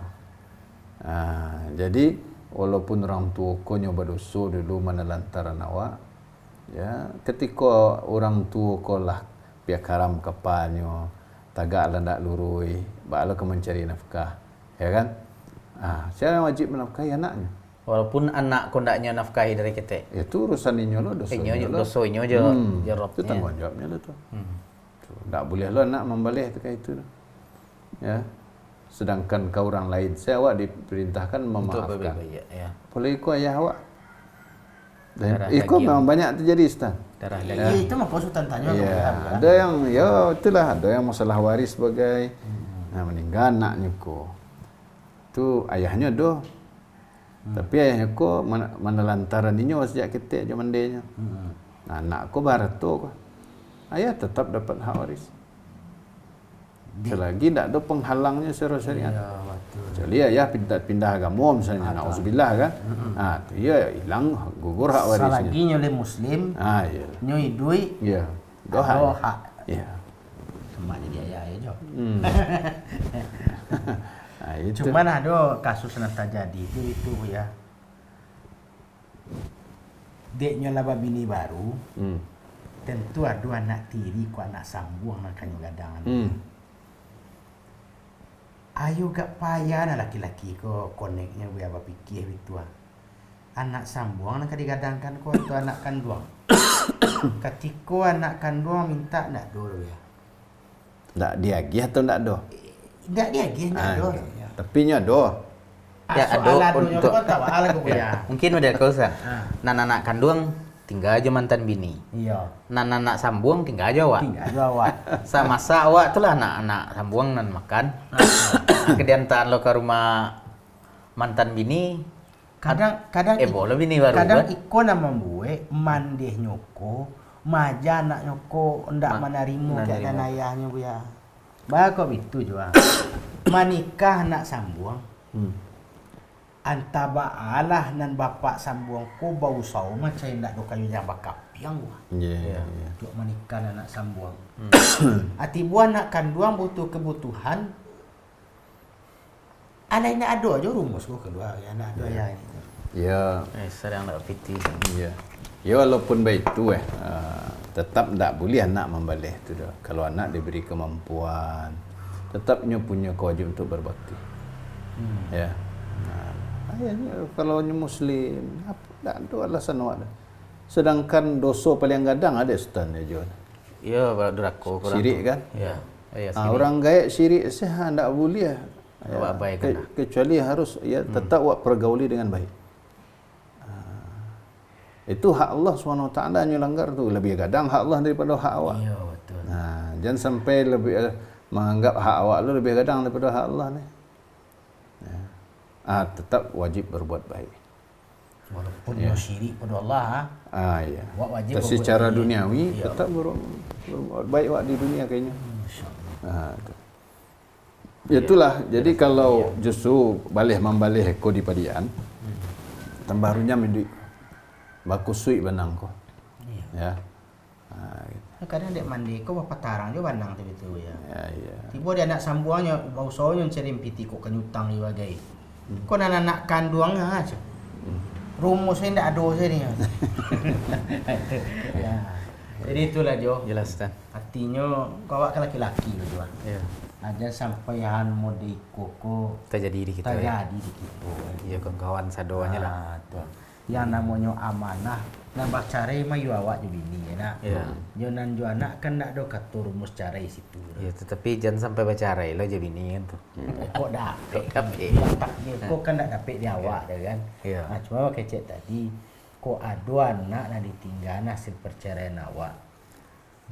Jadi walaupun orang tua kau nyoba dosa dulu menelantaran awak, ya, ketika orang tua kau lah pihak haram kapalnya, tagak lah nak lurui, bakal kau mencari nafkah, ya kan? Siapa yang wajib menafkahi anaknya? Walaupun anak kau ndaknya nafkahi dari kita. Itu urusan inyo lo, dosa inyo lo. Dosa inyo je jawabnya. Itu tanggung jawabnya lo tu. Tak boleh lo anak membalik tu kayak itu. Ya. Sedangkan kau orang lain, saya awak diperintahkan memaafkan. Ya. Boleh ikut ayah awak. Dan ikut memang banyak terjadi Ustaz. Darah Ya, itu mah kau sultan tanya. Ada yang itulah ada yang masalah waris sebagai meninggal anaknya ko. Tu ayahnya doh. Tapi ayahnya ko menelantaran inyo sejak kecil zaman dia. Anak ko barato ko. Ayah tetap dapat hak waris. Selagi tak ada penghalangnya secara syariat. Kecuali ayah pindah agama misalnya, na'udzubillah kan. Tu ya hilang gugur hak warisnya. Selagi nyoleh muslim, nyoi duit, doha. hak. Ya. Sama jadi ayah jo. Itu. Cuman ada kasus yang terjadi itu ya. Deknya laba bini baru, tentu ada anak tiri ku anak sambung makanya gadangan. Ayo gak payah na laki-laki ko koneknya biar fikir itu. anak sambuang nak digadangkan ko tu anak kandung. Ketika anak kandung minta ndak do ya. Ndak diagih atau ndak do? Ndak dia gih ndak do. Tapi nya do. Ya, ado untuk untuk- tahu ala ko ya. Mungkin udah kau sah. Anak kandung tinggal aja mantan bini. Iya. Anak sambung tinggal aja awak. Tinggal aja awak. Sama-sama awak tu lah anak sambung nan makan. Kemudian lo ke rumah mantan bini. Kadang boleh bini baru kadang kan? iko na membuat mandeh nyoko maja nak nyoko ndak menerima keadaan ayahnya bu ya. Bako itu juga. Manikah nak sambuang. Antaba Allah nan bapak sambuang ko bau sau macam ndak do kayu yang bakap yang gua. Ya. Duk manikah anak sambuang. Ati buan nak kanduang butuh kebutuhan. Ada ini ada aja rumus gua kedua ya anak dua ya ini. Ya. Sedang nak piti. Ya. Ya walaupun begitu tetap tak boleh anak membalik tu dah. Kalau anak diberi kemampuan, tetapnya punya kewajiban untuk berbakti. Ya. Kalau muslim, apa tak ada alasan awak dah. Sedangkan dosa paling gadang ada setan dia jual. Ya, berako Syirik kan? Ya. Ya, Orang gaib syirik sah tak boleh. Awak baik kan? Kecuali harus tetap awak pergauli dengan baik. Itu hak Allah SWT yang langgar tu. Lebih gadang hak Allah daripada hak awak. Iya betul. Jangan sampai lebih menganggap hak awak lu lebih gadang daripada hak Allah ni. Tetap wajib berbuat baik. Walaupun dia syirik pada Allah Ya. Awak wajib Tapi berbuat secara baik. duniawi Ya. tetap berbuat baik awak di dunia kayaknya. Tu. Itulah. Jadi kalau justru balih ko di padian, tambarunya menduit baku sui benang ko. Ya. Kadang dek mandi ko bapa tarang jo bandang tu betul ya. Ya. Tiba dia anak sambuangnya bau soalnya cari piti ko kenyutang ni bagai. Ko anak kanduangnya aja. Rumus saya ndak ada saya ni. Ya. Jadi itulah Jo. Jelas kan? Artinya kau awak kan laki-laki Jo. Ya. Aja sampai han mode koko Terjadi di kita ya. terjadi di kita. Ya kawan-kawan sadoanya lah. Tuh. Yang namanya amanah nambah cara mah yu awak je bini ya nak. Ya. Jonan jo anak kan nak do katur rumus cara situ. Ya, tetapi jangan sampai baca lo je bini kan tu. Kok dah Kape. kok kan nak dapat di awak dah kan. Ya. Nah, cuma kecek tadi kok ada anak nak ditinggal hasil perceraian awak.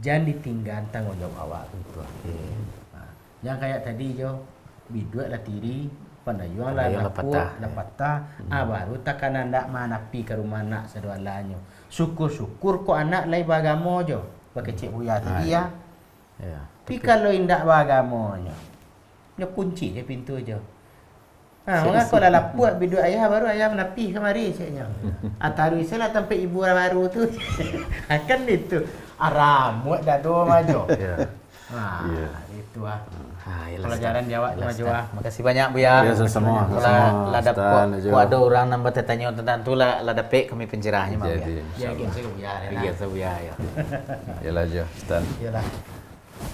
Jangan ditinggal tanggung jawab awak tu. Nah, yang kayak tadi jo biduat lah tiri pandayuang lah Pandayuang lapatah baru takkan ndak manapi ke rumah anak sedoalanyo. Syukur-syukur kok anak lai bagamo jo. Pakai cik buya tadi ya. Ya. Tapi kalau indak bagamonyo, dia kunci je pintu je. Maka kalau lapuat bidu ayah baru ayah menapi kemari caknya. Ataru isalah sampai ibu baru tu. Kan itu. Aramut dah tu maju. Ya. Itu ah. Yalah, Pelajaran Jawa Jelas, maju ah. Makasih banyak Bu ya. Ya, sama-sama. Lah dapat Ustaz, kok ada orang nambah tanya tentang tu lah dapat kami pencerahnya mau Jadi, ya. Ya gitu ya. Iya, Bu ya. yalah je, Stan. Yalah.